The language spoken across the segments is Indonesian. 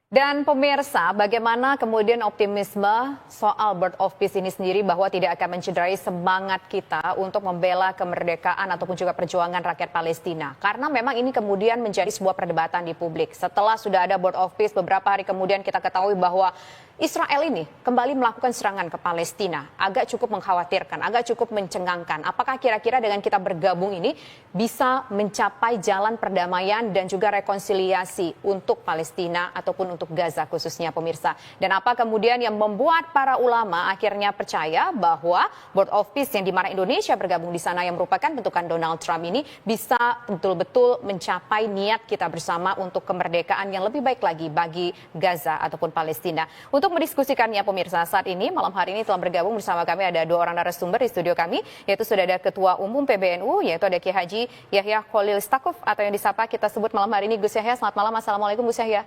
Dan pemirsa, bagaimana kemudian optimisme soal Bird of Peace ini sendiri bahwa tidak akan mencederai semangat kita untuk membela kemerdekaan ataupun juga perjuangan rakyat Palestina. Karena memang ini kemudian menjadi sebuah perdebatan di publik. Setelah sudah ada Bird of Peace, beberapa hari kemudian kita ketahui bahwa Israel ini kembali melakukan serangan ke Palestina. Agak cukup mengkhawatirkan, agak cukup mencengangkan. Apakah kira-kira dengan kita bergabung ini bisa mencapai jalan perdamaian dan juga rekonsiliasi untuk Palestina ataupun untuk Gaza khususnya pemirsa. Dan apa kemudian yang membuat para ulama akhirnya percaya bahwa Bird of Peace yang dimana Indonesia bergabung di sana yang merupakan bentukan Donald Trump ini bisa betul-betul mencapai niat kita bersama untuk kemerdekaan yang lebih baik lagi bagi Gaza ataupun Palestina. Untuk mendiskusikannya pemirsa, saat ini malam hari ini telah bergabung bersama kami ada dua orang narasumber di studio kami, yaitu sudah ada Ketua Umum PBNU, yaitu ada Kiai Haji Yahya Khalil Stakuf atau yang disapa kita sebut malam hari ini Gus Yahya. Selamat malam, Assalamualaikum Gus Yahya.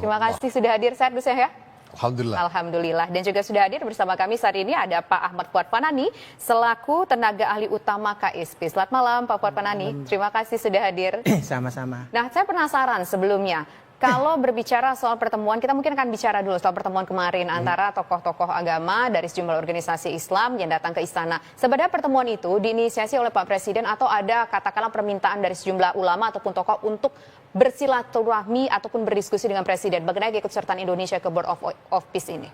Terima kasih sudah hadir, sehat Gus Yahya? Alhamdulillah. Alhamdulillah. Dan juga sudah hadir bersama kami saat ini ada Pak Ahmad Fuad Panani selaku tenaga ahli utama KSP. Selamat malam Pak Fuad Panani. Terima kasih sudah hadir. Sama-sama. Nah, saya penasaran sebelumnya. Kalau berbicara soal pertemuan, kita mungkin akan bicara dulu soal pertemuan kemarin antara tokoh-tokoh agama dari sejumlah organisasi Islam yang datang ke istana. Sebenarnya pertemuan itu diinisiasi oleh Pak Presiden atau ada katakanlah permintaan dari sejumlah ulama ataupun tokoh untuk bersilaturahmi ataupun berdiskusi dengan Presiden mengenai keikutsertaan Indonesia ke Bird of Peace ini?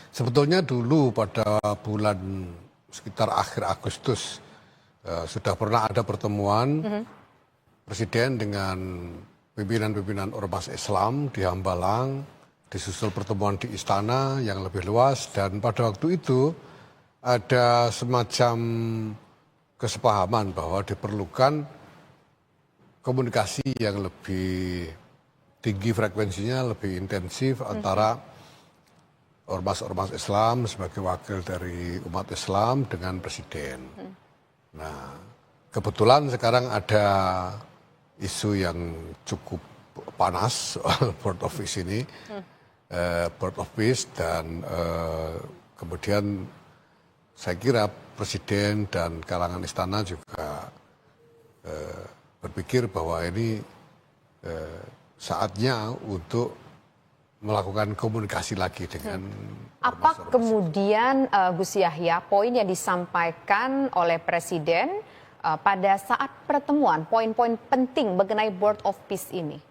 Sebetulnya dulu pada bulan sekitar akhir Agustus sudah pernah ada pertemuan Presiden dengan pimpinan-pimpinan ormas Islam di Hambalang, disusul pertemuan di istana yang lebih luas, dan pada waktu itu ada semacam kesepahaman bahwa diperlukan komunikasi yang lebih tinggi frekuensinya, lebih intensif antara ormas-ormas Islam sebagai wakil dari umat Islam dengan Presiden. Nah, kebetulan sekarang ada isu yang cukup panas soal Bird of Peace ini, Bird of Peace, dan kemudian saya kira Presiden dan kalangan istana juga berpikir bahwa ini saatnya untuk melakukan komunikasi lagi dengan apa kemudian Gus Yahya poin yang disampaikan oleh Presiden pada saat pertemuan, poin-poin penting mengenai Bird of Peace ini?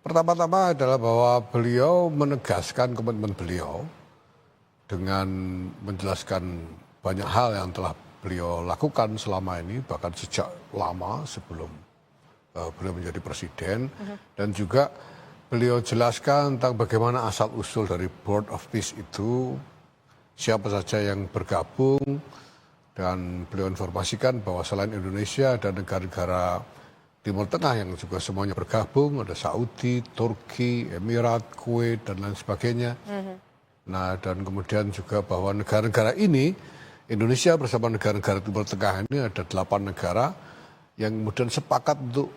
Pertama-tama adalah bahwa beliau menegaskan komitmen beliau dengan menjelaskan banyak hal yang telah beliau lakukan selama ini, bahkan sejak lama sebelum beliau menjadi presiden, dan juga beliau jelaskan tentang bagaimana asal-usul dari Bird of Peace itu, siapa saja yang bergabung, dan beliau informasikan bahwa selain Indonesia ada negara-negara Timur Tengah yang juga semuanya bergabung, ada Saudi, Turki, Emirat, Kuwait, dan lain sebagainya. Nah, dan kemudian juga bahwa negara-negara ini, Indonesia bersama negara-negara Timur Tengah ini ada 8 negara yang kemudian sepakat untuk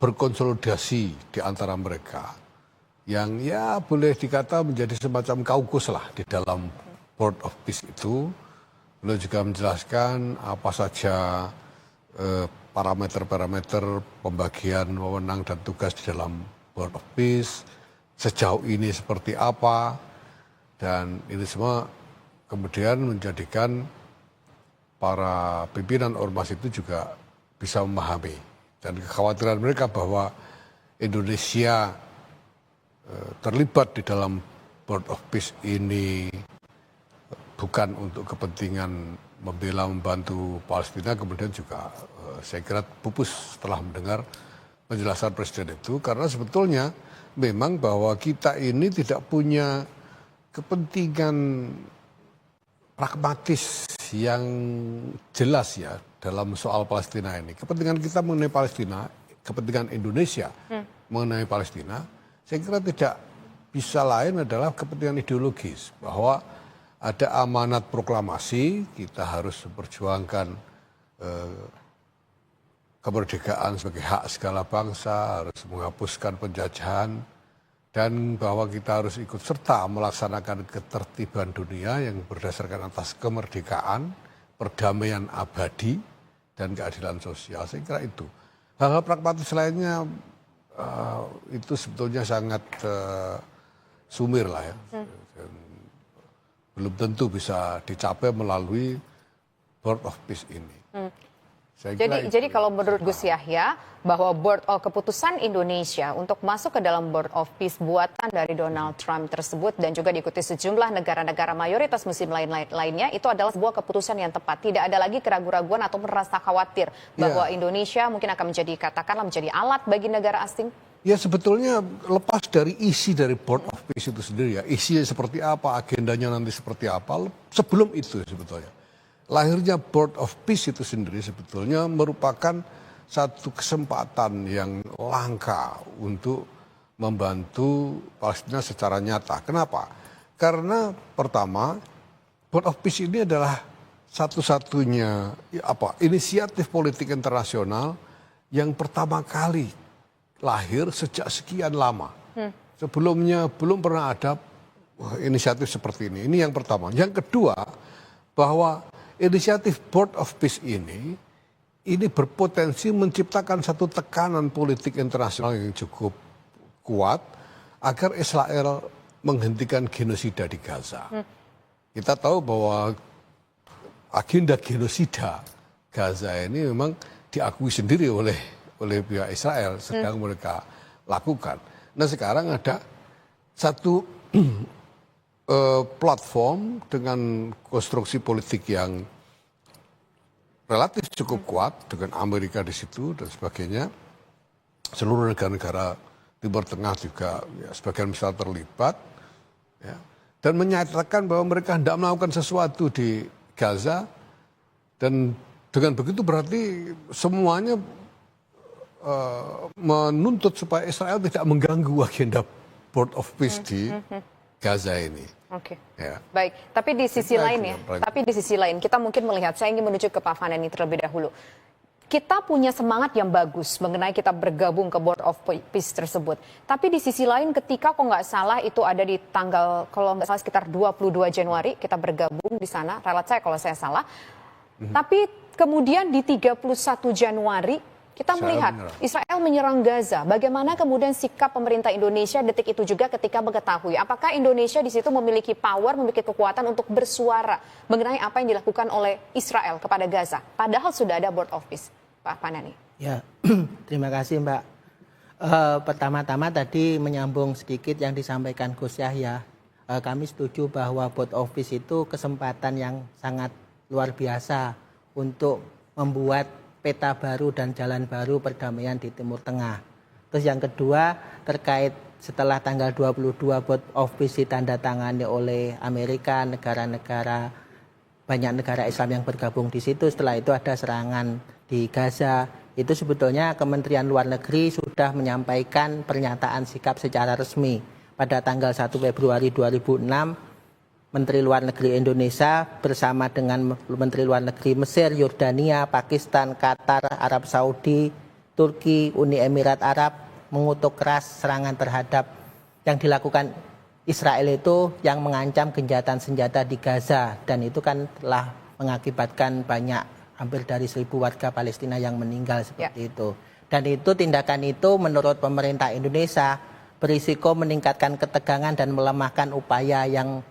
berkonsolidasi di antara mereka. Yang ya boleh dikata menjadi semacam kaukus lah di dalam Bird of Peace itu. Beliau juga menjelaskan apa saja parameter-parameter pembagian wewenang dan tugas di dalam Bird of Peace, sejauh ini seperti apa, dan ini semua kemudian menjadikan para pimpinan ormas itu juga bisa memahami, dan kekhawatiran mereka bahwa Indonesia terlibat di dalam Bird of Peace ini bukan untuk kepentingan membela membantu Palestina, kemudian juga saya kira pupus setelah mendengar penjelasan Presiden itu, karena sebetulnya memang bahwa kita ini tidak punya kepentingan pragmatis yang jelas ya dalam soal Palestina ini. Kepentingan kita mengenai Palestina, kepentingan Indonesia mengenai Palestina, saya kira tidak bisa lain adalah kepentingan ideologis, bahwa ada amanat proklamasi, kita harus memperjuangkan kemerdekaan sebagai hak segala bangsa, harus menghapuskan penjajahan, dan bahwa kita harus ikut serta melaksanakan ketertiban dunia yang berdasarkan atas kemerdekaan, perdamaian abadi, dan keadilan sosial. Saya kira itu. Hal-hal pragmatis lainnya itu sebetulnya sangat sumir lah ya. Dan belum tentu bisa dicapai melalui Board of Peace ini. Jadi kalau menurut Gus Yahya bahwa keputusan Indonesia untuk masuk ke dalam Board of Peace buatan dari Donald Trump tersebut dan juga diikuti sejumlah negara-negara mayoritas muslim lainnya itu adalah sebuah keputusan yang tepat. Tidak ada lagi keraguan-raguan atau merasa khawatir bahwa Indonesia mungkin akan menjadi alat bagi negara asing. Ya sebetulnya lepas dari isi dari Board of Peace itu sendiri ya, isinya seperti apa, agendanya nanti seperti apa, sebelum itu sebetulnya. Lahirnya Board of Peace itu sendiri sebetulnya merupakan satu kesempatan yang langka untuk membantu Palestina secara nyata. Kenapa? Karena pertama, Board of Peace ini adalah satu-satunya inisiatif politik internasional yang pertama kali lahir sejak sekian lama. Sebelumnya belum pernah ada inisiatif seperti ini. Ini yang pertama. Yang kedua, bahwa inisiatif Board of Peace ini berpotensi menciptakan satu tekanan politik internasional yang cukup kuat agar Israel menghentikan genosida di Gaza. Kita tahu bahwa agenda genosida Gaza ini memang diakui sendiri oleh pihak Israel sedang mereka lakukan. Nah sekarang ada satu platform dengan konstruksi politik yang relatif cukup kuat dengan Amerika di situ dan sebagainya. Seluruh negara-negara Timur Tengah juga sebagian besar terlibat. Ya, dan menyatakan bahwa mereka hendak melakukan sesuatu di Gaza. Dan dengan begitu berarti semuanya menuntut supaya Israel tidak mengganggu agenda Board of Peace di Gaza ini. Oke. Ya. Baik, tapi di sisi lain kita mungkin melihat, saya ingin menuju ke Pak Fanani terlebih dahulu. Kita punya semangat yang bagus mengenai kita bergabung ke Board of Peace tersebut. Tapi di sisi lain ketika kok nggak salah itu ada di tanggal, kalau nggak salah sekitar 22 Januari kita bergabung di sana, relat saya kalau saya salah. Tapi kemudian di 31 Januari kita melihat Israel menyerang Gaza. Bagaimana kemudian sikap pemerintah Indonesia detik itu juga ketika mengetahui? Apakah Indonesia di situ memiliki power, memiliki kekuatan untuk bersuara mengenai apa yang dilakukan oleh Israel kepada Gaza? Padahal sudah ada Board of Peace, Pak Fanani. Ya, terima kasih Mbak. Pertama-tama tadi menyambung sedikit yang disampaikan Gus Yahya. Kami setuju bahwa Board of Peace itu kesempatan yang sangat luar biasa untuk membuat peta baru dan jalan baru perdamaian di Timur Tengah. Terus yang kedua terkait setelah tanggal 22 Board of Peace ditandatangani oleh Amerika, banyak negara Islam yang bergabung di situ. Setelah itu ada serangan di Gaza. Itu sebetulnya Kementerian Luar Negeri sudah menyampaikan pernyataan sikap secara resmi pada tanggal 1 Februari 2006. Menteri Luar Negeri Indonesia bersama dengan Menteri Luar Negeri Mesir, Yordania, Pakistan, Qatar, Arab Saudi, Turki, Uni Emirat Arab mengutuk keras serangan terhadap yang dilakukan Israel itu yang mengancam gencatan senjata di Gaza, dan itu kan telah mengakibatkan hampir dari 1.000 warga Palestina yang meninggal seperti itu. Dan itu tindakan itu menurut pemerintah Indonesia berisiko meningkatkan ketegangan dan melemahkan upaya yang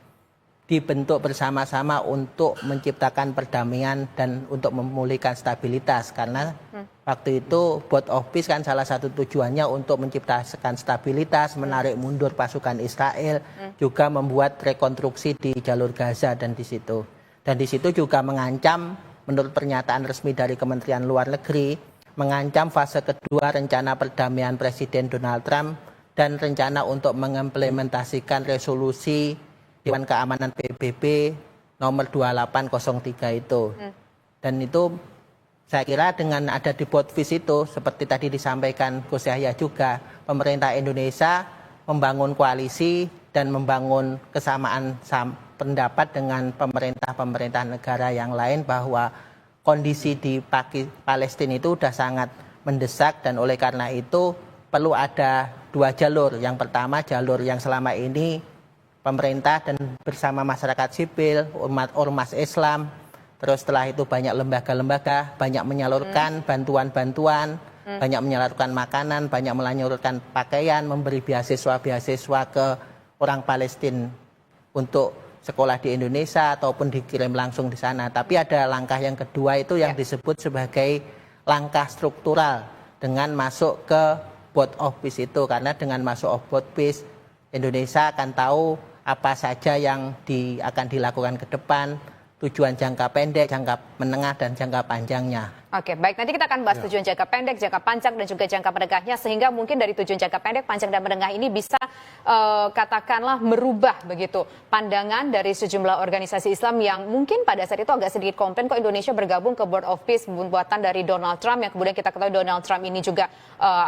dibentuk bersama-sama untuk menciptakan perdamaian dan untuk memulihkan stabilitas. Karena waktu itu Board of Peace kan salah satu tujuannya untuk menciptakan stabilitas, menarik mundur pasukan Israel, juga membuat rekonstruksi di jalur Gaza dan di situ. Dan di situ juga mengancam, menurut pernyataan resmi dari Kementerian Luar Negeri, mengancam fase kedua rencana perdamaian Presiden Donald Trump dan rencana untuk mengimplementasikan resolusi Dewan Keamanan PBB nomor 2803 itu. Dan itu saya kira dengan ada di Board of Peace itu, seperti tadi disampaikan Gus Yahya juga, pemerintah Indonesia membangun koalisi dan membangun kesamaan pendapat dengan pemerintah-pemerintah negara yang lain bahwa kondisi di Palestina itu sudah sangat mendesak, dan oleh karena itu perlu ada dua jalur. Yang pertama, jalur yang selama ini pemerintah dan bersama masyarakat sipil, ormas Islam, terus setelah itu banyak lembaga-lembaga, banyak menyalurkan bantuan-bantuan, banyak menyalurkan makanan, banyak menyalurkan pakaian, memberi beasiswa-beasiswa ke orang Palestina untuk sekolah di Indonesia ataupun dikirim langsung di sana. Tapi ada langkah yang kedua itu yang disebut sebagai langkah struktural dengan masuk ke board of peace itu. Karena dengan masuk board peace, Indonesia akan tahu apa saja yang akan dilakukan ke depan, tujuan jangka pendek, jangka menengah, dan jangka panjangnya. Oke, baik. Nanti kita akan bahas tujuan jangka pendek, jangka panjang, dan juga jangka menengahnya. Sehingga mungkin dari tujuan jangka pendek, panjang, dan menengah ini bisa katakanlah merubah begitu pandangan dari sejumlah organisasi Islam yang mungkin pada saat itu agak sedikit komplain kok Indonesia bergabung ke Board of Peace buatan dari Donald Trump, yang kemudian kita ketahui Donald Trump ini juga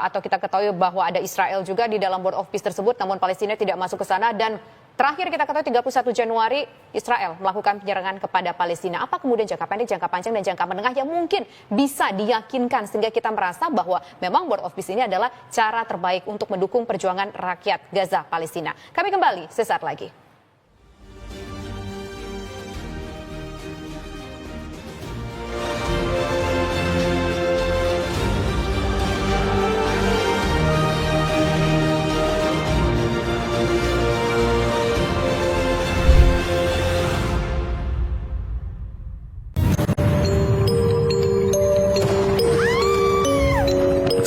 atau kita ketahui bahwa ada Israel juga di dalam Board of Peace tersebut, namun Palestina tidak masuk ke sana. Dan terakhir kita ketahui 31 Januari Israel melakukan penyerangan kepada Palestina. Apa kemudian jangka pendek, jangka panjang, dan jangka menengah yang mungkin bisa diyakinkan sehingga kita merasa bahwa memang Board of Peace ini adalah cara terbaik untuk mendukung perjuangan rakyat Gaza Palestina. Kami kembali sesaat lagi.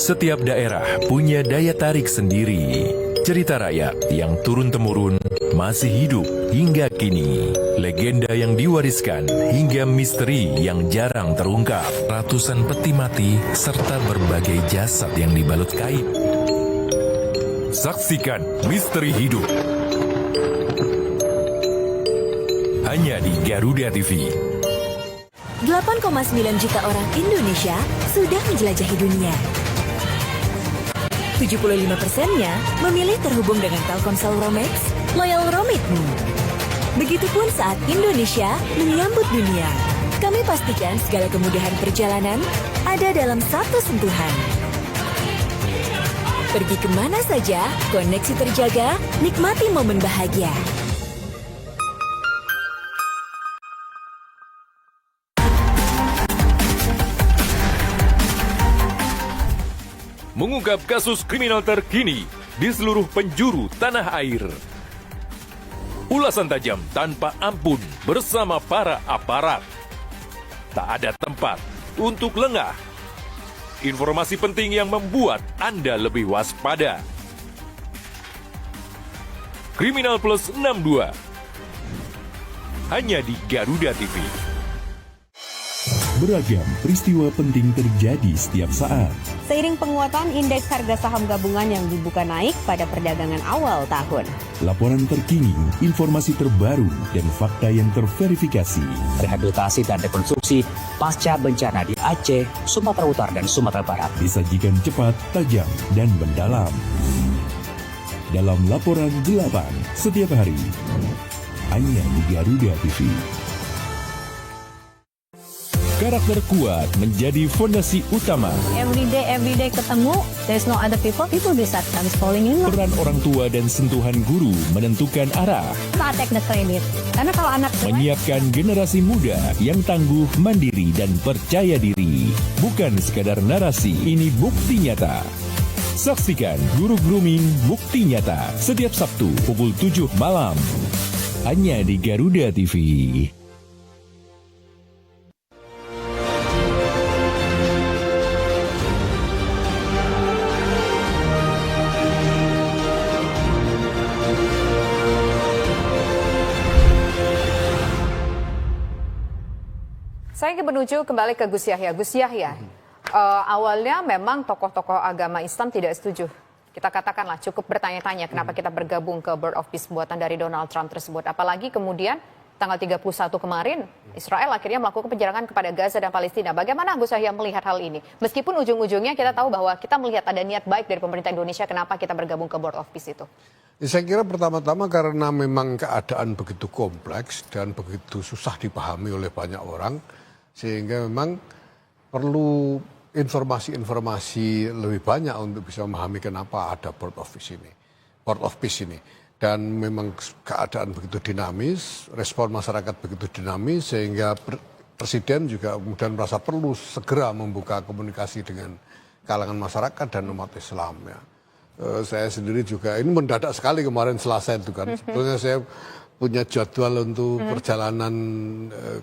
Setiap daerah punya daya tarik sendiri. Cerita rakyat yang turun-temurun masih hidup hingga kini. Legenda yang diwariskan hingga misteri yang jarang terungkap. Ratusan peti mati serta berbagai jasad yang dibalut kain. Saksikan misteri hidup. Hanya di Garuda TV. 8,9 juta orang Indonesia sudah menjelajahi dunia. 75%-nya memilih terhubung dengan Telkomsel Romex, Loyal Romitmu. Begitupun saat Indonesia menyambut dunia. Kami pastikan segala kemudahan perjalanan ada dalam satu sentuhan. Pergi kemana saja, koneksi terjaga, nikmati momen bahagia. Mengungkap kasus kriminal terkini di seluruh penjuru tanah air. Ulasan tajam tanpa ampun bersama para aparat. Tak ada tempat untuk lengah. Informasi penting yang membuat Anda lebih waspada. Kriminal Plus 62. Hanya di Garuda TV. Beragam peristiwa penting terjadi setiap saat. Seiring penguatan indeks harga saham gabungan yang dibuka naik pada perdagangan awal tahun. Laporan terkini, informasi terbaru, dan fakta yang terverifikasi. Rehabilitasi dan rekonstruksi pasca bencana di Aceh, Sumatera Utara, dan Sumatera Barat. Disajikan cepat, tajam, dan mendalam. Dalam Laporan 8, setiap hari. Hanya di Garuda TV. Karakter kuat menjadi fondasi utama. Everyday ketemu, there's no other people decide comes falling in love. Peran orang tua dan sentuhan guru menentukan arah. Not take the credit. Karena kalau anak Menyiapkan generasi muda yang tangguh, mandiri, dan percaya diri. Bukan sekadar narasi, ini bukti nyata. Saksikan Guru Grooming Bukti Nyata setiap Sabtu pukul 7 malam. Hanya di Garuda TV. Saya ingin menuju kembali ke Gus Yahya. Gus Yahya, awalnya memang tokoh-tokoh agama Islam tidak setuju. Kita katakanlah cukup bertanya-tanya kenapa kita bergabung ke Board of Peace buatan dari Donald Trump tersebut. Apalagi kemudian tanggal 31 kemarin Israel akhirnya melakukan penyerangan kepada Gaza dan Palestina. Bagaimana Gus Yahya melihat hal ini? Meskipun ujung-ujungnya kita tahu bahwa kita melihat ada niat baik dari pemerintah Indonesia, kenapa kita bergabung ke Board of Peace itu? Ya, saya kira pertama-tama karena memang keadaan begitu kompleks dan begitu susah dipahami oleh banyak orang. Sehingga memang perlu informasi-informasi lebih banyak untuk bisa memahami kenapa ada Board of Peace ini. Dan memang keadaan begitu dinamis, respon masyarakat begitu dinamis, sehingga Presiden juga kemudian merasa perlu segera membuka komunikasi dengan kalangan masyarakat dan umat Islam. Ya. saya sendiri juga ini mendadak sekali kemarin Selasa itu kan. Sebetulnya saya punya jadwal untuk perjalanan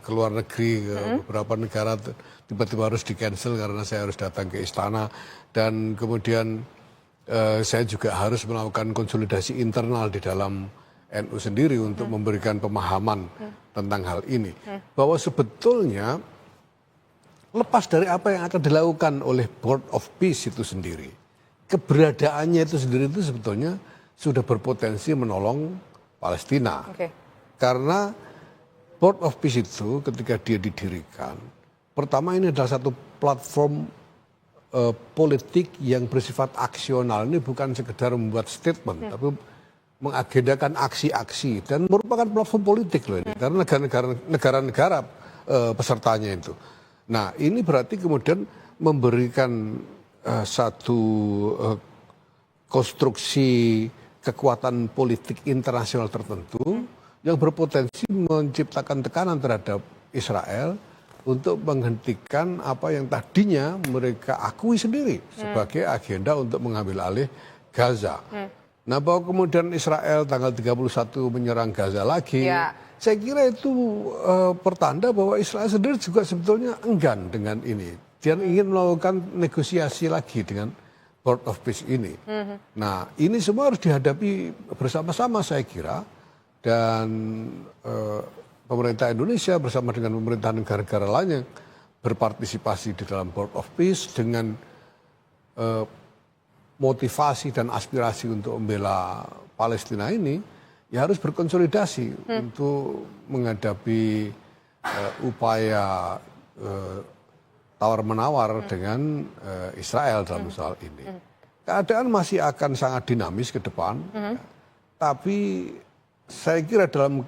ke luar negeri ke beberapa negara, tiba-tiba harus di-cancel karena saya harus datang ke istana, dan kemudian saya juga harus melakukan konsolidasi internal di dalam NU sendiri untuk memberikan pemahaman tentang hal ini. Bahwa sebetulnya lepas dari apa yang akan dilakukan oleh Board of Peace itu sendiri, keberadaannya itu sendiri itu sebetulnya sudah berpotensi menolong Palestina. Karena Board of Peace itu ketika dia didirikan, pertama ini adalah satu platform politik yang bersifat aksional. Ini bukan sekedar membuat statement, tapi mengagendakan aksi-aksi dan merupakan platform politik loh ini. Karena negara-negara pesertanya itu. Nah ini berarti kemudian memberikan satu konstruksi kekuatan politik internasional tertentu yang berpotensi menciptakan tekanan terhadap Israel untuk menghentikan apa yang tadinya mereka akui sendiri sebagai agenda untuk mengambil alih Gaza. Nah bahwa kemudian Israel tanggal 31 menyerang Gaza lagi, saya kira itu pertanda bahwa Israel sendiri juga sebetulnya enggan dengan ini. Dia ingin melakukan negosiasi lagi dengan Board of Peace ini. Nah ini semua harus dihadapi bersama-sama saya kira, dan pemerintah Indonesia bersama dengan pemerintah negara-negara lain yang berpartisipasi di dalam Board of Peace dengan motivasi dan aspirasi untuk membela Palestina ini, ya harus berkonsolidasi untuk menghadapi upaya tawar-menawar dengan Israel dalam soal ini. Keadaan masih akan sangat dinamis ke depan, tapi saya kira dalam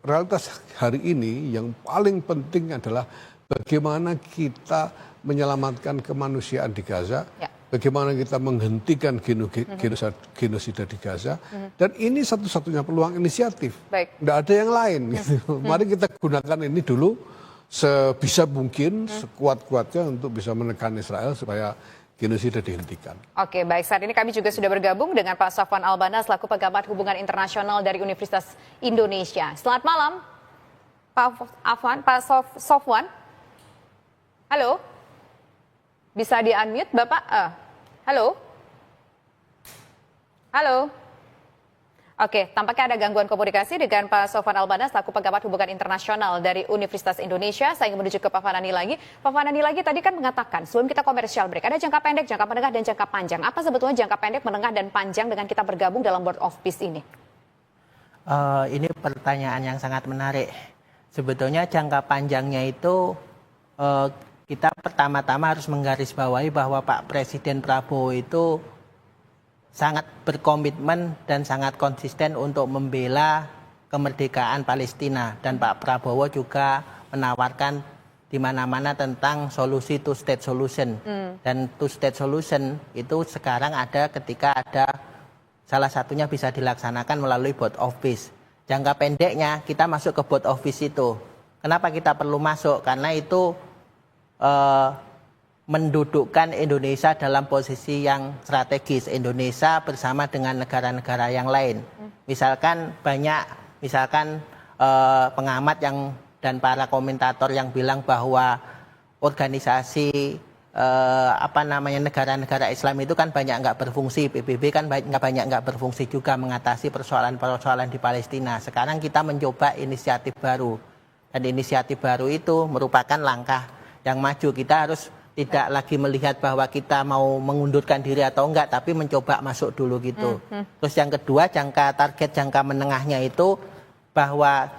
realitas hari ini yang paling penting adalah bagaimana kita menyelamatkan kemanusiaan di Gaza, bagaimana kita menghentikan genosida di Gaza, dan ini satu-satunya peluang inisiatif. Tidak ada yang lain. Gitu. Mari kita gunakan ini dulu sebisa mungkin, sekuat-kuatnya untuk bisa menekan Israel supaya genosida dihentikan. Oke, baik. Saat ini kami juga sudah bergabung dengan Pak Sofwan Albana selaku pengamat hubungan internasional dari Universitas Indonesia. Selamat malam, Pak Sofwan. Halo, bisa di-unmute, Bapak? Halo, halo. Oke, tampaknya ada gangguan komunikasi dengan Pak Sofwan Albana selaku pengamat hubungan internasional dari Universitas Indonesia. Saya ingin menuju ke Pak Fanani lagi. Pak Fanani lagi tadi kan mengatakan sebelum kita komersial break ada jangka pendek, jangka menengah, dan jangka panjang. Apa sebetulnya jangka pendek, menengah, dan panjang dengan kita bergabung dalam Board of Peace ini? Ini pertanyaan yang sangat menarik. Sebetulnya jangka panjangnya itu kita pertama-tama harus menggarisbawahi bahwa Pak Presiden Prabowo itu sangat berkomitmen dan sangat konsisten untuk membela kemerdekaan Palestina, dan Pak Prabowo juga menawarkan di mana-mana tentang solusi two state solution. Dan two state solution itu sekarang ada ketika ada salah satunya bisa dilaksanakan melalui Board of Peace. Jangka pendeknya kita masuk ke Board of Peace itu. Kenapa kita perlu masuk? Karena itu mendudukkan Indonesia dalam posisi yang strategis, Indonesia bersama dengan negara-negara yang lain. Misalkan pengamat dan para komentator yang bilang bahwa organisasi negara-negara Islam itu kan banyak nggak berfungsi, PBB kan banyak nggak berfungsi juga mengatasi persoalan-persoalan di Palestina. Sekarang kita mencoba inisiatif baru, dan inisiatif baru itu merupakan langkah yang maju. Kita harus tidak lagi melihat bahwa kita mau mengundurkan diri atau enggak, tapi mencoba masuk dulu gitu. Terus yang kedua, target jangka menengahnya itu bahwa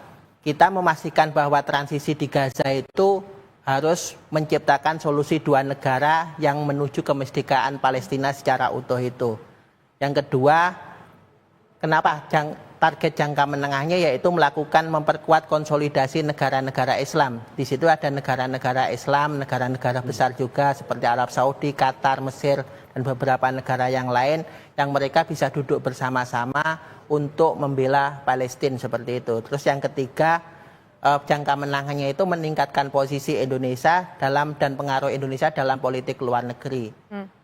kita memastikan bahwa transisi di Gaza itu harus menciptakan solusi dua negara yang menuju kemerdekaan Palestina secara utuh itu. Yang kedua, kenapa target jangka menengahnya yaitu memperkuat konsolidasi negara-negara Islam. Di situ ada negara-negara Islam, negara-negara besar juga seperti Arab Saudi, Qatar, Mesir, dan beberapa negara yang lain yang mereka bisa duduk bersama-sama untuk membela Palestina seperti itu. Terus yang ketiga, jangka menengahnya itu meningkatkan posisi Indonesia dan pengaruh Indonesia dalam politik luar negeri,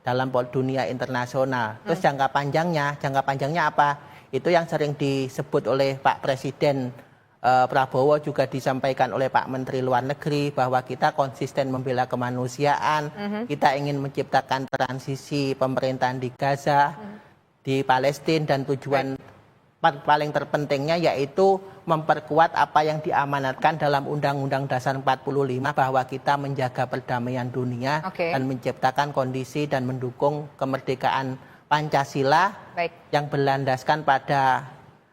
dalam dunia internasional. Terus jangka panjangnya apa? Itu yang sering disebut oleh Pak Presiden Prabowo, juga disampaikan oleh Pak Menteri Luar Negeri, bahwa kita konsisten membela kemanusiaan, kita ingin menciptakan transisi pemerintahan di Gaza, di Palestina, dan tujuan paling terpentingnya yaitu memperkuat apa yang diamanatkan dalam Undang-Undang Dasar 45, bahwa kita menjaga perdamaian dunia dan menciptakan kondisi dan mendukung kemerdekaan Pancasila yang berlandaskan pada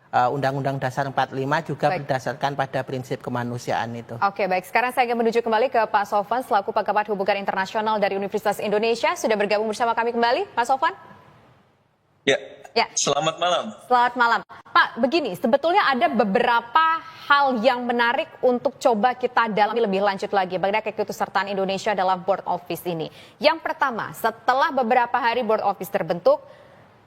Undang-Undang Dasar 45, juga berdasarkan pada prinsip kemanusiaan itu. Oke, baik. Sekarang saya akan menuju kembali ke Pak Sofwan selaku Pakar Hubungan Internasional dari Universitas Indonesia. Sudah bergabung bersama kami kembali, Pak Sofwan? Ya. Selamat malam. Selamat malam. Pak, begini, sebetulnya ada beberapa hal yang menarik untuk coba kita dalami lebih lanjut lagi mengenai keikutsertaan Indonesia dalam Board of Peace ini. Yang pertama, setelah beberapa hari Board of Peace terbentuk,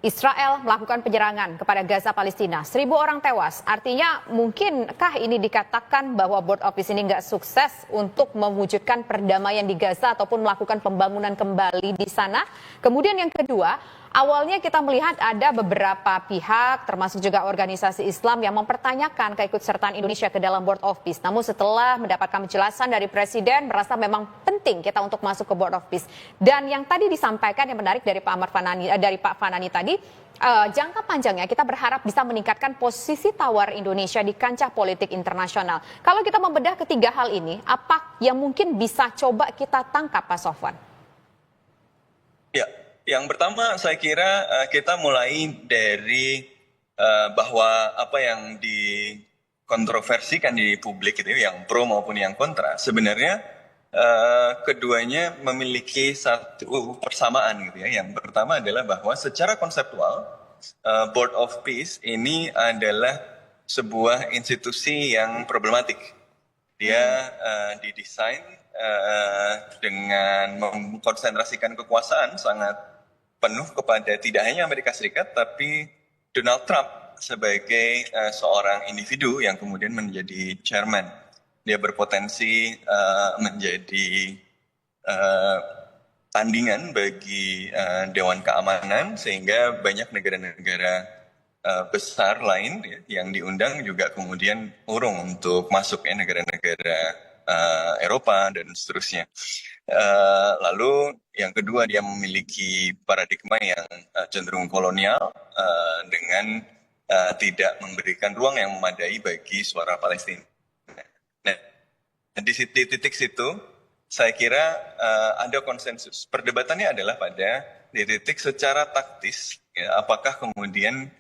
Israel melakukan penyerangan kepada Gaza Palestina. 1.000 orang tewas. Artinya mungkinkah ini dikatakan bahwa Board of Peace ini nggak sukses untuk mewujudkan perdamaian di Gaza ataupun melakukan pembangunan kembali di sana? Kemudian yang kedua, awalnya kita melihat ada beberapa pihak termasuk juga organisasi Islam yang mempertanyakan keikutsertaan Indonesia ke dalam Board of Peace. Namun setelah mendapatkan penjelasan dari Presiden, merasa memang penting kita untuk masuk ke Board of Peace. Dan yang tadi disampaikan yang menarik dari Pak Fanani tadi, jangka panjangnya kita berharap bisa meningkatkan posisi tawar Indonesia di kancah politik internasional. Kalau kita membedah ketiga hal ini, apa yang mungkin bisa coba kita tangkap, Pak Sofwan? Ya, yang pertama saya kira kita mulai dari bahwa apa yang dikontroversikan di publik itu, yang pro maupun yang kontra, sebenarnya keduanya memiliki satu persamaan gitu ya. Yang pertama adalah bahwa secara konseptual Board of Peace ini adalah sebuah institusi yang problematik. Dia didesain dengan mengkonsentrasikan kekuasaan sangat penuh kepada tidak hanya Amerika Serikat tapi Donald Trump sebagai seorang individu yang kemudian menjadi chairman. Dia berpotensi menjadi tandingan bagi Dewan Keamanan, sehingga banyak negara-negara besar lain yang diundang juga kemudian urung untuk masuk ya, negara-negara Eropa dan seterusnya. Lalu yang kedua, dia memiliki paradigma yang cenderung kolonial dengan tidak memberikan ruang yang memadai bagi suara Palestina. Nah, di titik situ saya kira ada konsensus. Perdebatannya adalah pada di titik secara taktis, ya, apakah kemudian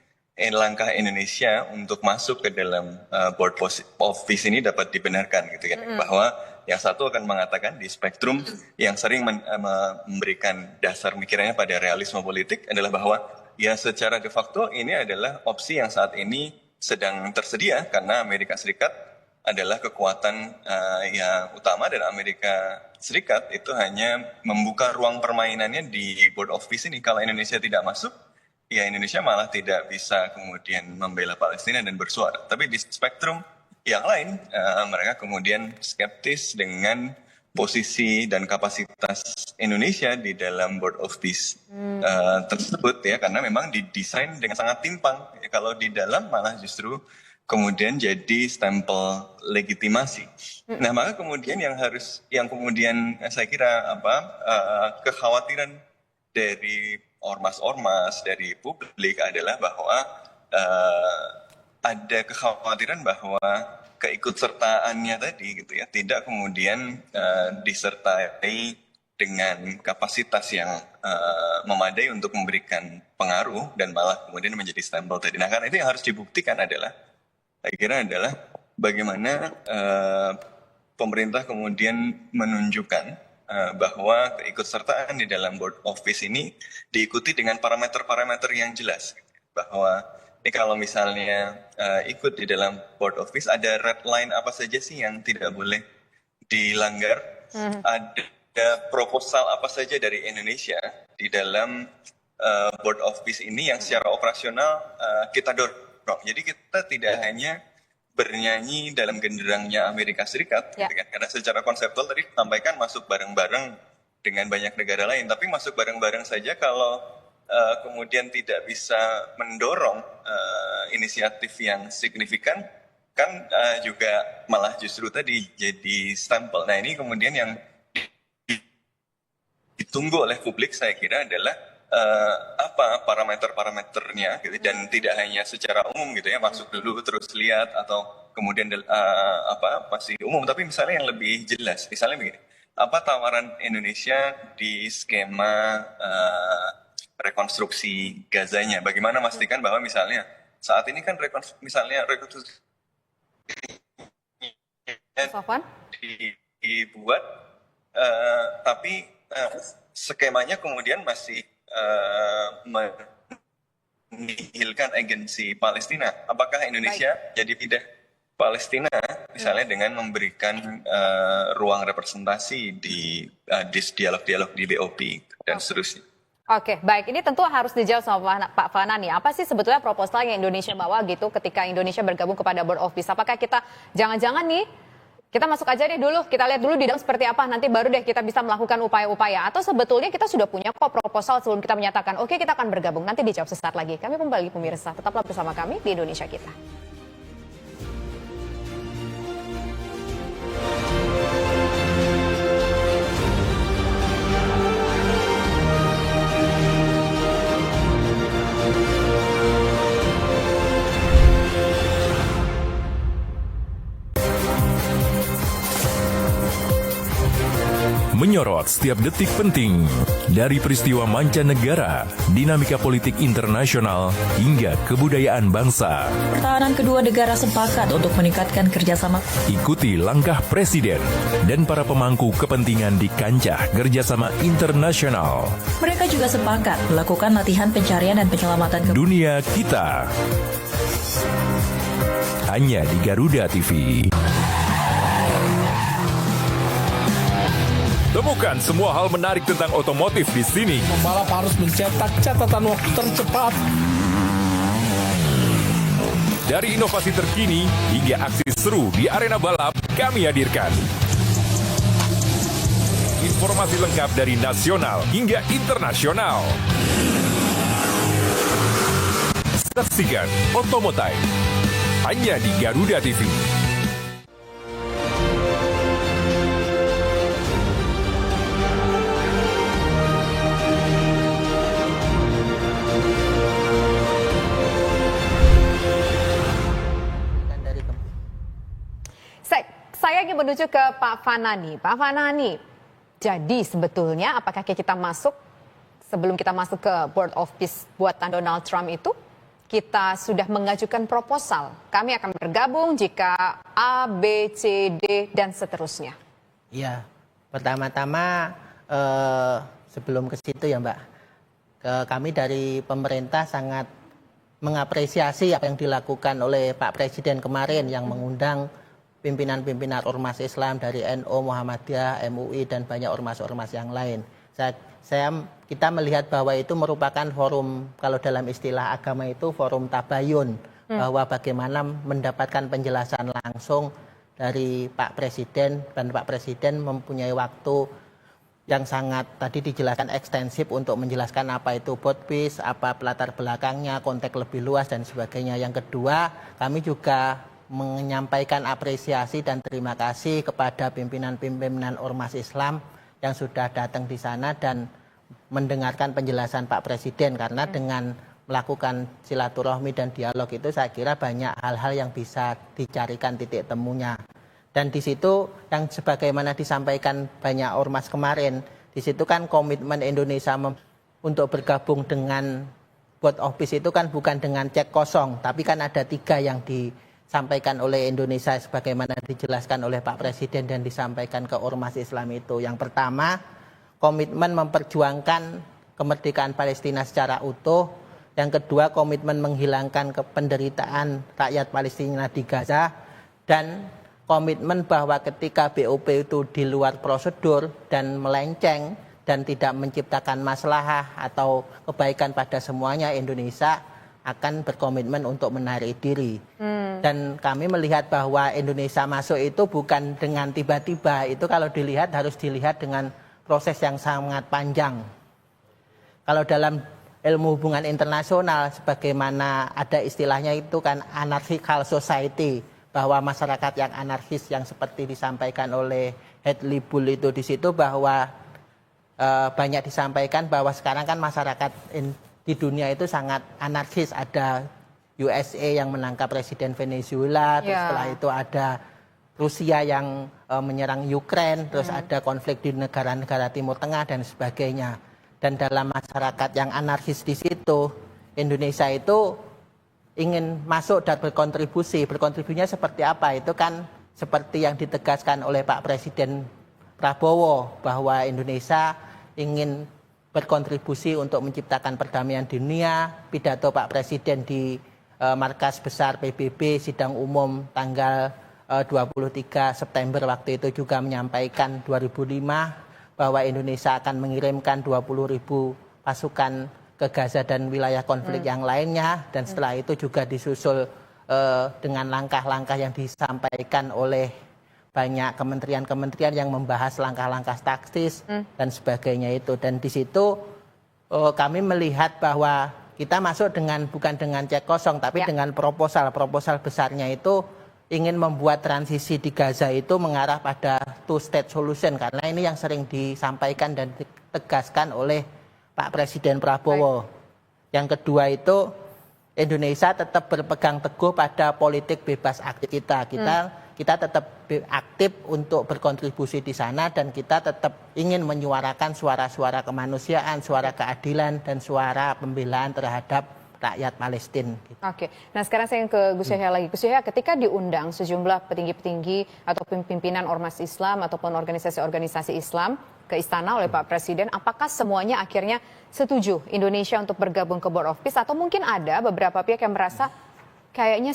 langkah Indonesia untuk masuk ke dalam Board of Peace ini dapat dibenarkan gitu ya. Bahwa yang satu akan mengatakan di spektrum yang sering memberikan dasar mikirannya pada realisme politik adalah bahwa ya secara de facto ini adalah opsi yang saat ini sedang tersedia karena Amerika Serikat adalah kekuatan yang utama, dan Amerika Serikat itu hanya membuka ruang permainannya di Board of Peace ini. Kalau Indonesia tidak masuk, ya Indonesia malah tidak bisa kemudian membela Palestina dan bersuara. Tapi di spektrum yang lain, mereka kemudian skeptis dengan posisi dan kapasitas Indonesia di dalam Board of Peace tersebut ya, karena memang didesain dengan sangat timpang. Ya, kalau di dalam malah justru kemudian jadi stempel legitimasi. Nah, maka kemudian yang kemudian saya kira kekhawatiran dari ormas-ormas, dari publik adalah bahwa ada kekhawatiran bahwa keikutsertaannya tadi gitu ya tidak kemudian disertai dengan kapasitas yang memadai untuk memberikan pengaruh dan malah kemudian menjadi stempel tadi. Nah, karena itu yang harus dibuktikan saya kira adalah bagaimana pemerintah kemudian menunjukkan bahwa keikutsertaan di dalam Board of Peace ini diikuti dengan parameter-parameter yang jelas. Bahwa ini kalau misalnya ikut di dalam Board of Peace, ada red line apa saja sih yang tidak boleh dilanggar? Ada proposal apa saja dari Indonesia di dalam Board of Peace ini yang secara operasional kita dorong. Jadi kita tidak hanya bernyanyi dalam genderangnya Amerika Serikat, Ya. gitu kan? Karena secara konseptual tadi disampaikan masuk bareng-bareng dengan banyak negara lain, tapi masuk bareng-bareng saja kalau kemudian tidak bisa mendorong inisiatif yang signifikan, kan juga malah justru tadi jadi stempel. Nah ini kemudian yang ditunggu oleh publik saya kira adalah apa parameter-parameternya gitu, dan tidak hanya secara umum gitu ya, masuk dulu terus lihat atau kemudian masih umum, tapi misalnya yang lebih jelas, misalnya begini, apa tawaran Indonesia di skema rekonstruksi Gazanya, bagaimana memastikan bahwa misalnya saat ini kan rekonstruksi Sofwan? dibuat, tapi skemanya kemudian masih menihilkan agensi Palestina. Apakah Indonesia jadi pindah Palestina misalnya dengan memberikan ruang representasi di dialog-dialog di BOP dan seterusnya? Oke, baik. Ini tentu harus dijawab sama Pak Fanani. Apa sih sebetulnya proposal yang Indonesia bawa gitu ketika Indonesia bergabung kepada Board of Peace? Apakah kita jangan-jangan nih, kita masuk aja deh dulu, kita lihat dulu di dalam seperti apa, nanti baru deh kita bisa melakukan upaya-upaya. Atau sebetulnya kita sudah punya kok proposal sebelum kita menyatakan, oke kita akan bergabung. Nanti dijawab sesaat lagi. Kami kembali pemirsa, tetaplah bersama kami di Indonesia Kita. Menyorot setiap detik penting dari peristiwa mancanegara, dinamika politik internasional, hingga kebudayaan bangsa. Pertahanan kedua negara sepakat untuk meningkatkan kerjasama. Ikuti langkah Presiden dan para pemangku kepentingan di kancah kerjasama internasional. Mereka juga sepakat melakukan latihan pencarian dan penyelamatan Dunia Kita. Hanya di Garuda TV. Temukan semua hal menarik tentang otomotif di sini. Pembalap harus mencetak catatan waktu tercepat. Dari inovasi terkini hingga aksi seru di arena balap, kami hadirkan. Informasi lengkap dari nasional hingga internasional. Saksikan Otomotive hanya di Garuda TV. Saya ingin menuju ke Pak Fanani. Pak Fanani, jadi sebetulnya apakah kita masuk, sebelum kita masuk ke Board of Peace buatan Donald Trump itu, kita sudah mengajukan proposal. Kami akan bergabung jika A, B, C, D, dan seterusnya. Iya, pertama-tama sebelum ke situ ya Mbak, kami dari pemerintah sangat mengapresiasi apa yang dilakukan oleh Pak Presiden kemarin yang mengundang pimpinan-pimpinan ormas Islam dari NU, Muhammadiyah, MUI, dan banyak ormas-ormas yang lain. Kita melihat bahwa itu merupakan forum, kalau dalam istilah agama itu forum tabayun, bahwa bagaimana mendapatkan penjelasan langsung dari Pak Presiden, dan Pak Presiden mempunyai waktu yang sangat tadi dijelaskan ekstensif untuk menjelaskan apa itu Board Peace, apa latar belakangnya, konteks lebih luas, dan sebagainya. Yang kedua, kami juga menyampaikan apresiasi dan terima kasih kepada pimpinan-pimpinan ormas Islam yang sudah datang di sana dan mendengarkan penjelasan Pak Presiden, karena dengan melakukan silaturahmi dan dialog itu saya kira banyak hal-hal yang bisa dicarikan titik temunya. Dan di situ yang sebagaimana disampaikan banyak ormas kemarin, di situ kan komitmen Indonesia untuk bergabung dengan Board of Peace itu kan bukan dengan cek kosong, tapi kan ada 3 yang disampaikan oleh Indonesia sebagaimana dijelaskan oleh Pak Presiden dan disampaikan ke ormas Islam itu. Yang pertama, komitmen memperjuangkan kemerdekaan Palestina secara utuh. Yang kedua, komitmen menghilangkan penderitaan rakyat Palestina di Gaza. Dan komitmen bahwa ketika BOP itu di luar prosedur dan melenceng dan tidak menciptakan maslahah atau kebaikan pada semuanya, Indonesia akan berkomitmen untuk menarik diri. Dan kami melihat bahwa Indonesia masuk itu bukan dengan tiba-tiba, itu kalau dilihat harus dilihat dengan proses yang sangat panjang. Kalau dalam ilmu hubungan internasional, sebagaimana ada istilahnya itu kan anarchical society, bahwa masyarakat yang anarkis yang seperti disampaikan oleh Hadley Bull itu di situ, bahwa banyak disampaikan bahwa sekarang kan masyarakat di dunia itu sangat anarkis. Ada USA yang menangkap Presiden Venezuela, terus setelah itu ada Rusia yang menyerang Ukraine, terus ada konflik di negara-negara Timur Tengah dan sebagainya. Dan dalam masyarakat yang anarkis di situ, Indonesia itu ingin masuk dan berkontribusi. Berkontribusinya seperti apa? Itu kan seperti yang ditegaskan oleh Pak Presiden Prabowo, bahwa Indonesia ingin berkontribusi untuk menciptakan perdamaian dunia. Pidato Pak Presiden di markas besar PBB sidang umum tanggal 23 September waktu itu juga menyampaikan 2005 bahwa Indonesia akan mengirimkan 20.000 pasukan ke Gaza dan wilayah konflik yang lainnya. Dan setelah itu juga disusul dengan langkah-langkah yang disampaikan oleh banyak kementerian-kementerian yang membahas langkah-langkah taktis dan sebagainya itu. Dan di situ kami melihat bahwa kita masuk bukan dengan cek kosong, tapi dengan proposal besarnya itu ingin membuat transisi di Gaza itu mengarah pada two-state solution, karena ini yang sering disampaikan dan ditegaskan oleh Pak Presiden Prabowo. Yang kedua itu Indonesia tetap berpegang teguh pada politik bebas aktif kita. Kita tetap aktif untuk berkontribusi di sana, dan kita tetap ingin menyuarakan suara-suara kemanusiaan, suara keadilan, dan suara pembelaan terhadap rakyat Palestina. Oke, nah sekarang saya ke Gus Yahya lagi. Gus Yahya, ketika diundang sejumlah petinggi-petinggi atau pimpinan ormas Islam ataupun organisasi-organisasi Islam ke istana oleh Pak Presiden, apakah semuanya akhirnya setuju Indonesia untuk bergabung ke Board of Peace, atau mungkin ada beberapa pihak yang merasa kayaknya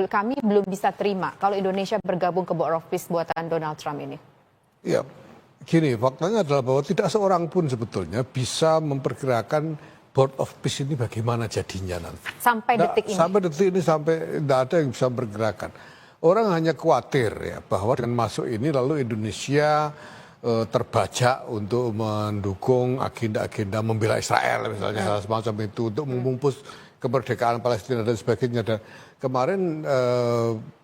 kami belum bisa terima kalau Indonesia bergabung ke Board of Peace buatan Donald Trump ini? Ya, gini, faktanya adalah bahwa tidak seorang pun sebetulnya bisa memperkirakan Board of Peace ini bagaimana jadinya nanti. Sampai detik ini? Sampai detik ini, tidak ada yang bisa memperkirakan. Orang hanya khawatir ya bahwa dengan masuk ini lalu Indonesia terbajak untuk mendukung agenda-agenda membela Israel misalnya, hal semacam itu, untuk memupus kemerdekaan Palestina dan sebagainya. Dan kemarin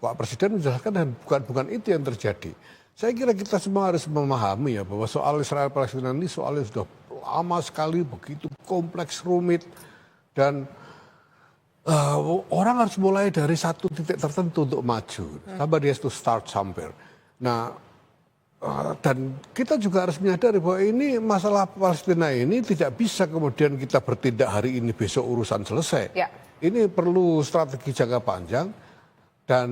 Pak Presiden menjelaskan dan bukan itu yang terjadi. Saya kira kita semua harus memahami ya bahwa soal Israel Palestina ini soalnya sudah lama sekali, begitu kompleks, rumit, dan orang harus mulai dari satu titik tertentu untuk maju. Somebody has to start somewhere. Nah, dan kita juga harus menyadari bahwa ini masalah Palestina ini tidak bisa kemudian kita bertindak hari ini besok urusan selesai. Ya. Ini perlu strategi jangka panjang, dan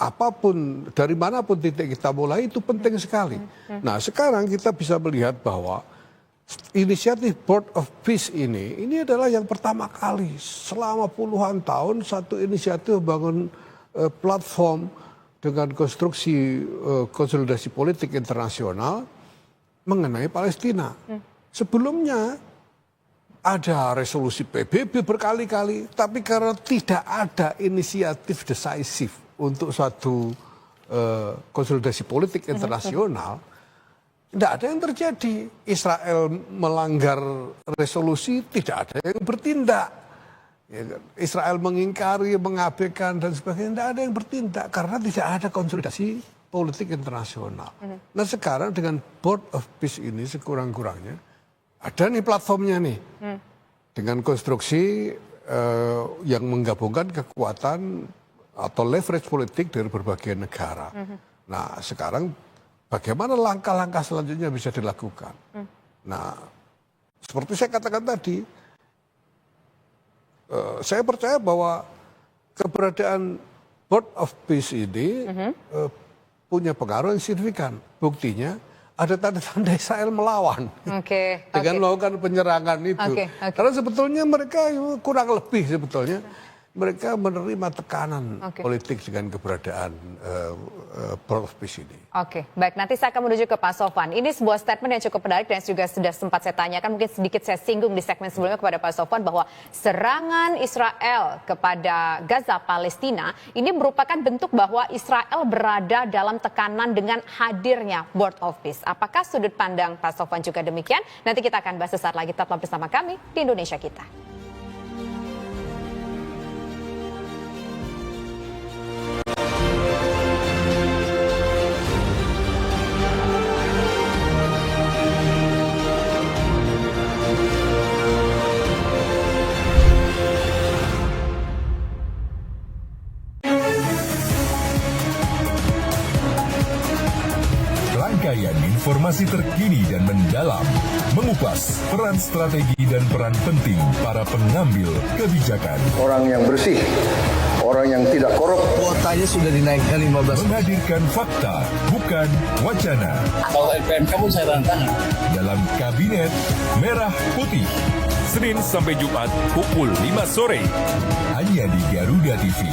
apapun dari manapun titik kita mulai itu penting sekali. Nah, sekarang kita bisa melihat bahwa inisiatif Board of Peace ini adalah yang pertama kali selama puluhan tahun satu inisiatif membangun platform dengan konstruksi konsolidasi politik internasional mengenai Palestina. Sebelumnya ada resolusi PBB berkali-kali, tapi karena tidak ada inisiatif decisif untuk suatu konsolidasi politik internasional, tidak ada yang terjadi. Israel melanggar resolusi, tidak ada yang bertindak. Israel mengingkari, mengabaikan dan sebagainya, tidak ada yang bertindak karena tidak ada konsolidasi politik internasional. Nah, sekarang dengan Board of Peace ini sekurang-kurangnya ada nih platformnya nih, dengan konstruksi yang menggabungkan kekuatan atau leverage politik dari berbagai negara. Nah, sekarang bagaimana langkah-langkah selanjutnya bisa dilakukan? Nah, seperti saya katakan tadi, saya percaya bahwa keberadaan Board of Peace ini punya pengaruh yang signifikan. Buktinya ada tanda-tanda Israel melawan dengan melakukan penyerangan itu. Karena sebetulnya mereka kurang lebih sebetulnya mereka menerima tekanan politik dengan keberadaan Board of Peace ini. Oke, baik. Nanti saya akan menuju ke Pak Sofwan. Ini sebuah statement yang cukup menarik dan juga sudah sempat saya tanyakan, mungkin sedikit saya singgung di segmen sebelumnya kepada Pak Sofwan, bahwa serangan Israel kepada Gaza, Palestina, ini merupakan bentuk bahwa Israel berada dalam tekanan dengan hadirnya Board of Peace. Apakah sudut pandang Pak Sofwan juga demikian? Nanti kita akan bahas sesaat lagi. Tetaplah bersama kami di Indonesia Kita. Rangkaian informasi terkini dan mendalam, mengupas peran strategi dan peran penting para pengambil kebijakan. Orang yang bersih, orang yang tidak korup. Kuotanya sudah dinaikkan 15. Menghadirkan fakta, bukan wacana. Kalau LPMK pun saya tantang. Dalam Kabinet Merah Putih. Senin sampai Jumat pukul 5 sore. Hanya di Garuda TV.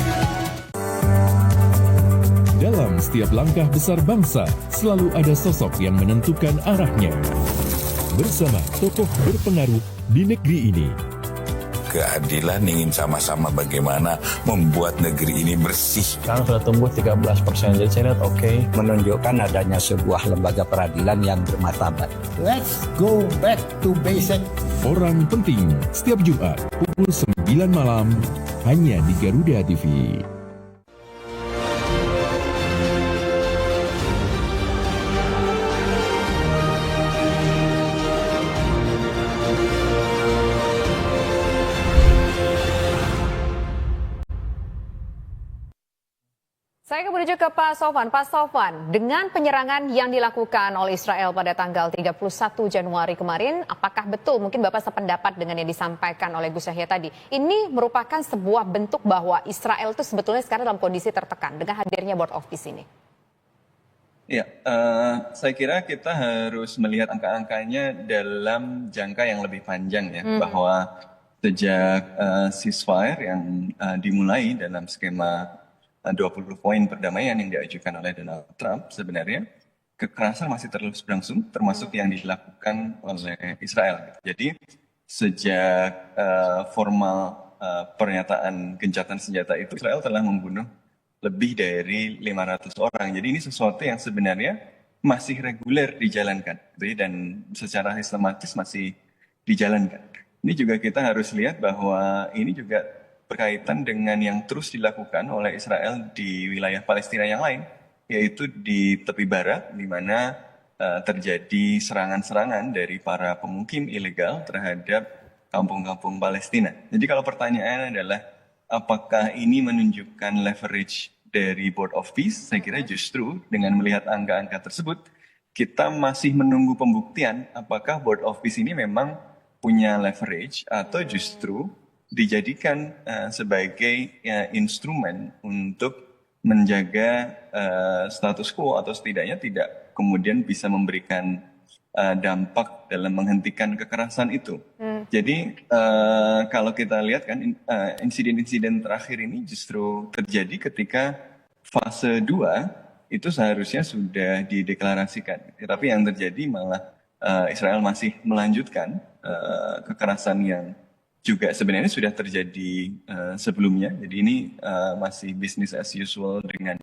Dalam setiap langkah besar bangsa, selalu ada sosok yang menentukan arahnya. Bersama tokoh berpengaruh di negeri ini. Keadilan ingin sama-sama bagaimana membuat negeri ini bersih. Sekarang sudah tumbuh 13%, jadi saya lihat oke. Menunjukkan adanya sebuah lembaga peradilan yang bermartabat. Let's go back to basic. Orang penting, setiap Jumat pukul 9 malam, hanya di Garuda TV. Saya akan menuju ke Pak Sofwan. Pak Sofwan, dengan penyerangan yang dilakukan oleh Israel pada tanggal 31 Januari kemarin, apakah betul, mungkin Bapak sependapat dengan yang disampaikan oleh Gus Yahya tadi, ini merupakan sebuah bentuk bahwa Israel itu sebetulnya sekarang dalam kondisi tertekan dengan hadirnya Board of Peace ini? Ya, saya kira kita harus melihat angka-angkanya dalam jangka yang lebih panjang ya, bahwa sejak ceasefire yang dimulai dalam skema 20 poin perdamaian yang diajukan oleh Donald Trump, sebenarnya kekerasan masih terus berlangsung, termasuk yang dilakukan oleh Israel. Jadi sejak formal pernyataan gencatan senjata itu, Israel telah membunuh lebih dari 500 orang. Jadi ini sesuatu yang sebenarnya masih reguler dijalankan, dan secara sistematis masih dijalankan. Ini juga kita harus lihat bahwa ini juga berkaitan dengan yang terus dilakukan oleh Israel di wilayah Palestina yang lain, yaitu di tepi barat, di mana terjadi serangan-serangan dari para pemukim ilegal terhadap kampung-kampung Palestina. Jadi kalau pertanyaan adalah, apakah ini menunjukkan leverage dari Board of Peace? Saya kira justru dengan melihat angka-angka tersebut, kita masih menunggu pembuktian apakah Board of Peace ini memang punya leverage atau justru dijadikan sebagai instrumen untuk menjaga status quo atau setidaknya tidak kemudian bisa memberikan dampak dalam menghentikan kekerasan itu. Jadi kalau kita lihat kan insiden-insiden terakhir ini justru terjadi ketika fase 2 itu seharusnya sudah dideklarasikan. Tapi yang terjadi malah Israel masih melanjutkan kekerasan yang juga sebenarnya sudah terjadi sebelumnya. Jadi ini masih business as usual dengan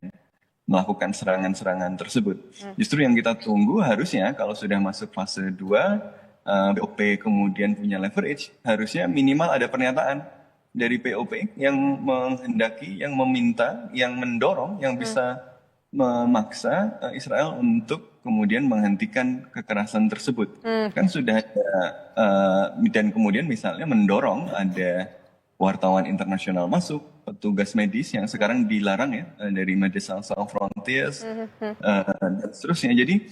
melakukan serangan-serangan tersebut. Justru yang kita tunggu harusnya kalau sudah masuk fase 2, BOP kemudian punya leverage, harusnya minimal ada pernyataan dari POP yang menghendaki, yang meminta, yang mendorong, yang bisa memaksa Israel untuk kemudian menghentikan kekerasan tersebut. Kan sudah ada, dan kemudian misalnya mendorong ada wartawan internasional masuk, petugas medis yang sekarang dilarang ya dari Médecins Sans Frontières, dan seterusnya. Jadi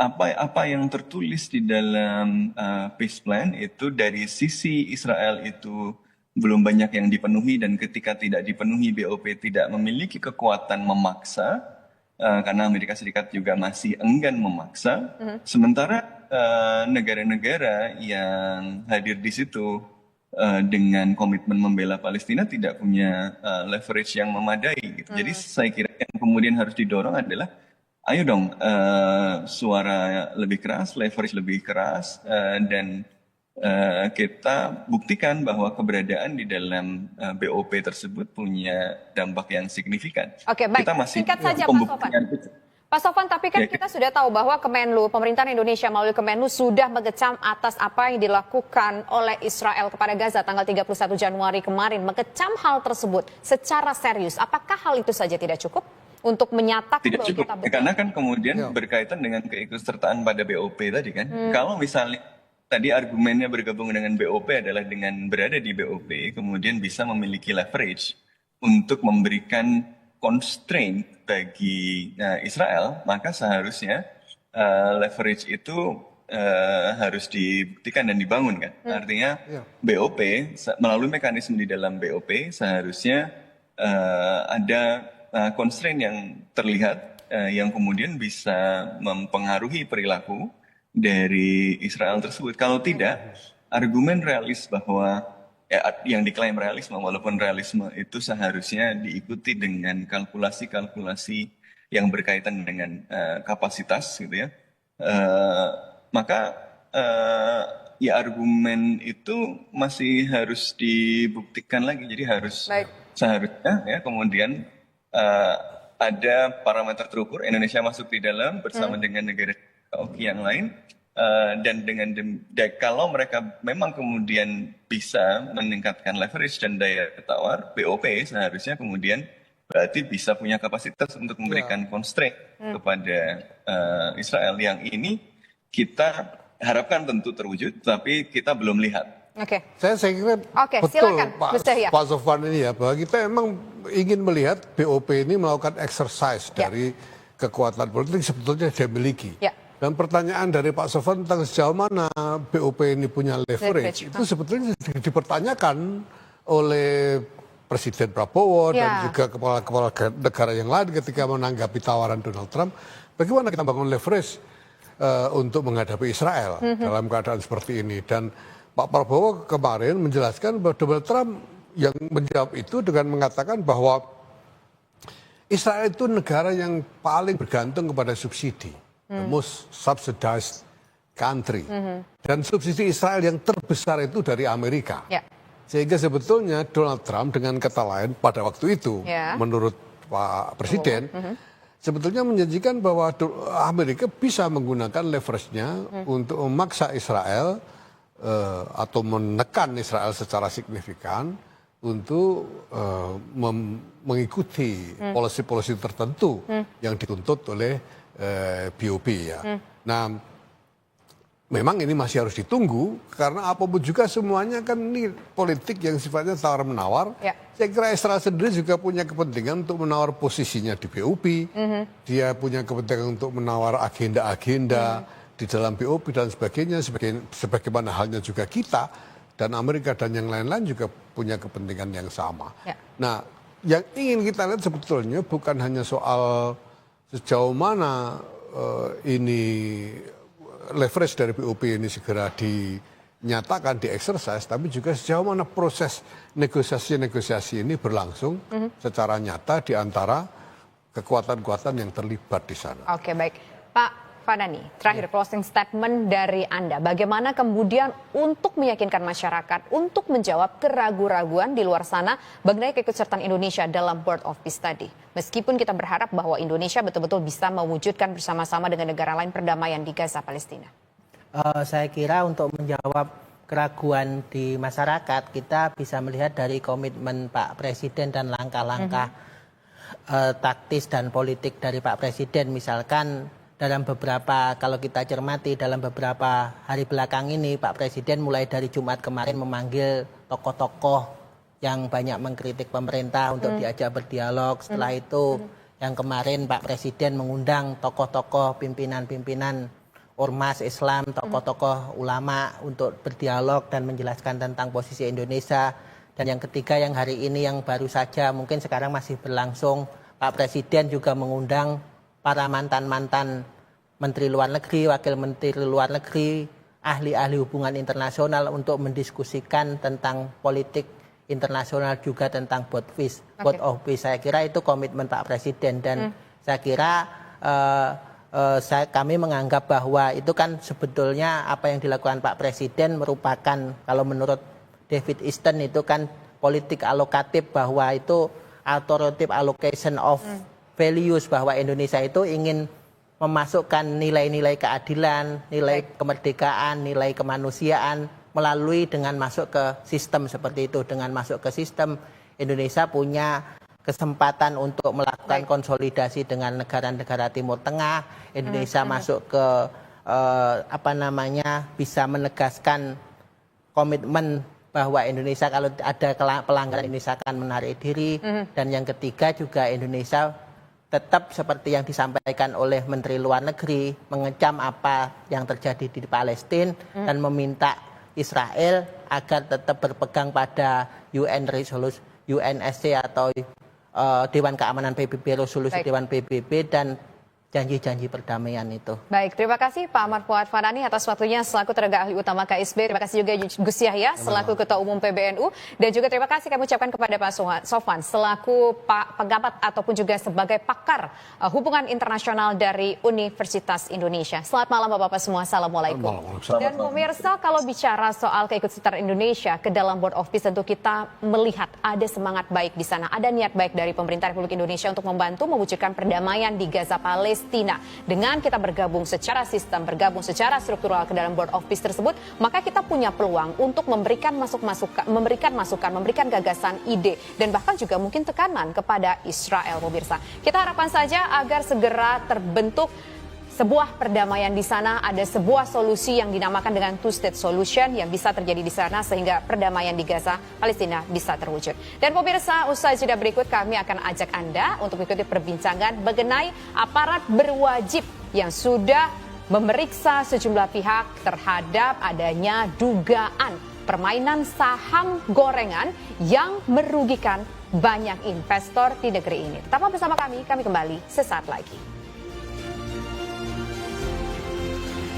apa yang tertulis di dalam peace plan itu dari sisi Israel itu belum banyak yang dipenuhi, dan ketika tidak dipenuhi, BOP tidak memiliki kekuatan memaksa, karena Amerika Serikat juga masih enggan memaksa. Sementara negara-negara yang hadir di situ dengan komitmen membela Palestina tidak punya leverage yang memadai gitu. Jadi saya kira yang kemudian harus didorong adalah ayo dong suara lebih keras, leverage lebih keras, dan kita buktikan bahwa keberadaan di dalam BOP tersebut punya dampak yang signifikan. Oke, baik. Kita masih Singkat saja, Pak Sofan. Pak Sofan, tapi kan kita sudah tahu bahwa Kemenlu, pemerintahan Indonesia melalui Kemenlu sudah mengecam atas apa yang dilakukan oleh Israel kepada Gaza tanggal 31 Januari kemarin. Mengecam hal tersebut secara serius. Apakah hal itu saja tidak cukup untuk menyatakan tidak bahwa cukup, kita betul? karena kan kemudian berkaitan dengan keikutsertaan pada BOP tadi kan. Kalau misalnya tadi argumennya bergabung dengan BOP adalah dengan berada di BOP, kemudian bisa memiliki leverage untuk memberikan constraint bagi Israel, maka seharusnya leverage itu harus dibuktikan dan dibangun kan. Artinya BOP melalui mekanisme di dalam BOP seharusnya ada constraint yang terlihat yang kemudian bisa mempengaruhi perilaku dari Israel tersebut. Kalau tidak, argumen realis bahwa yang diklaim realisme, walaupun realisme itu seharusnya diikuti dengan kalkulasi-kalkulasi yang berkaitan dengan kapasitas gitu ya, maka ya argumen itu masih harus dibuktikan lagi. Jadi seharusnya ya kemudian ada parameter terukur, Indonesia masuk di dalam bersama dengan negara oki yang lain. Dan kalau mereka memang kemudian bisa meningkatkan leverage dan daya tawar, BOP seharusnya kemudian berarti bisa punya kapasitas untuk memberikan constraint kepada Israel. Yang ini kita harapkan tentu terwujud, tapi kita belum lihat. Saya kira betul silakan, Pak Sofwan ini ya, bahwa kita memang ingin melihat BOP ini melakukan exercise dari kekuatan politik sebetulnya dia miliki. Dan pertanyaan dari Pak Sofwan tentang sejauh mana BOP ini punya leverage, itu sebetulnya dipertanyakan oleh Presiden Prabowo dan juga kepala-kepala negara yang lain ketika menanggapi tawaran Donald Trump. Bagaimana kita bangun leverage untuk menghadapi Israel dalam keadaan seperti ini. Dan Pak Prabowo kemarin menjelaskan bahwa Donald Trump yang menjawab itu dengan mengatakan bahwa Israel itu negara yang paling bergantung kepada subsidi. The most subsidized country. Dan subsidi Israel yang terbesar itu dari Amerika. Sehingga sebetulnya Donald Trump dengan kata lain pada waktu itu, menurut Pak Presiden, sebetulnya menjanjikan bahwa Amerika bisa menggunakan leverage-nya untuk memaksa Israel atau menekan Israel secara signifikan untuk mengikuti polisi-polisi tertentu yang dituntut oleh BOP ya. Nah, memang ini masih harus ditunggu karena apapun juga semuanya kan ini politik yang sifatnya tawar-menawar. Saya kira Israel sendiri juga punya kepentingan untuk menawar posisinya di BOP. Dia punya kepentingan untuk menawar agenda-agenda di dalam BOP dan sebagainya. Sebagaimana halnya juga kita dan Amerika dan yang lain-lain juga punya kepentingan yang sama. Nah, yang ingin kita lihat sebetulnya bukan hanya soal sejauh mana ini leverage dari BOP ini segera dinyatakan, di-exercise, tapi juga sejauh mana proses negosiasi-negosiasi ini berlangsung secara nyata di antara kekuatan-kekuatan yang terlibat di sana. Oke, baik. Pak Fadani, terakhir closing statement dari Anda. Bagaimana kemudian untuk meyakinkan masyarakat untuk menjawab keraguan-raguan di luar sana mengenai keikutsertaan Indonesia dalam Board of Peace tadi? Meskipun kita berharap bahwa Indonesia betul-betul bisa mewujudkan bersama-sama dengan negara lain perdamaian di Gaza, Palestina. Saya kira untuk menjawab keraguan di masyarakat, kita bisa melihat dari komitmen Pak Presiden dan langkah-langkah taktis dan politik dari Pak Presiden. Misalkan dalam beberapa, kalau kita cermati dalam beberapa hari belakang ini, Pak Presiden mulai dari Jumat kemarin memanggil tokoh-tokoh yang banyak mengkritik pemerintah untuk diajak berdialog. Setelah itu yang kemarin Pak Presiden mengundang tokoh-tokoh pimpinan-pimpinan ormas Islam, tokoh-tokoh ulama untuk berdialog dan menjelaskan tentang posisi Indonesia. Dan yang ketiga yang hari ini yang baru saja mungkin sekarang masih berlangsung, Pak Presiden juga mengundang para mantan-mantan Menteri Luar Negeri, Wakil Menteri Luar Negeri, ahli-ahli hubungan internasional untuk mendiskusikan tentang politik internasional juga tentang board of peace. Saya kira itu komitmen Pak Presiden dan saya kira kami menganggap bahwa itu kan sebetulnya apa yang dilakukan Pak Presiden merupakan, kalau menurut David Easton itu kan politik alokatif, bahwa itu authoritative allocation of values, bahwa Indonesia itu ingin memasukkan nilai-nilai keadilan, nilai kemerdekaan, nilai kemanusiaan melalui dengan masuk ke sistem seperti itu. Dengan masuk ke sistem, Indonesia punya kesempatan untuk melakukan konsolidasi dengan negara-negara Timur Tengah. Indonesia masuk ke bisa menegaskan komitmen bahwa Indonesia kalau ada pelanggaran Indonesia akan menarik diri. Dan yang ketiga juga Indonesia tetap seperti yang disampaikan oleh Menteri Luar Negeri, mengecam apa yang terjadi di Palestina dan meminta Israel agar tetap berpegang pada UNSC atau Dewan Keamanan PBB, resolusi Dewan PBB dan janji-janji perdamaian itu. Baik, terima kasih Pak Ahmad Fuad Fanani atas waktunya selaku tenaga ahli utama KSB. Terima kasih juga Gus Yahya selaku Ketua Umum PBNU. Dan juga terima kasih kami ucapkan kepada Pak Sofwan selaku Pak Pengamat ataupun juga sebagai pakar hubungan internasional dari Universitas Indonesia. Selamat malam Bapak-Bapak semua. Assalamualaikum. Dan pemirsa, kalau bicara soal keikutsertaan Indonesia ke dalam Board of Peace, tentu kita melihat ada semangat baik di sana. Ada niat baik dari pemerintah Republik Indonesia untuk membantu mewujudkan perdamaian di Gaza, Palestina. Dengan kita bergabung secara sistem, bergabung secara struktural ke dalam Board of Peace tersebut, maka kita punya peluang untuk memberikan masukan, memberikan gagasan, ide, dan bahkan juga mungkin tekanan kepada Israel, pemirsa. Kita harapkan saja agar segera terbentuk sebuah perdamaian di sana, ada sebuah solusi yang dinamakan dengan two-state solution yang bisa terjadi di sana sehingga perdamaian di Gaza, Palestina bisa terwujud. Dan pemirsa, usai jeda berikut kami akan ajak Anda untuk mengikuti perbincangan mengenai aparat berwajib yang sudah memeriksa sejumlah pihak terhadap adanya dugaan permainan saham gorengan yang merugikan banyak investor di negeri ini. Tetaplah bersama kami kembali sesaat lagi.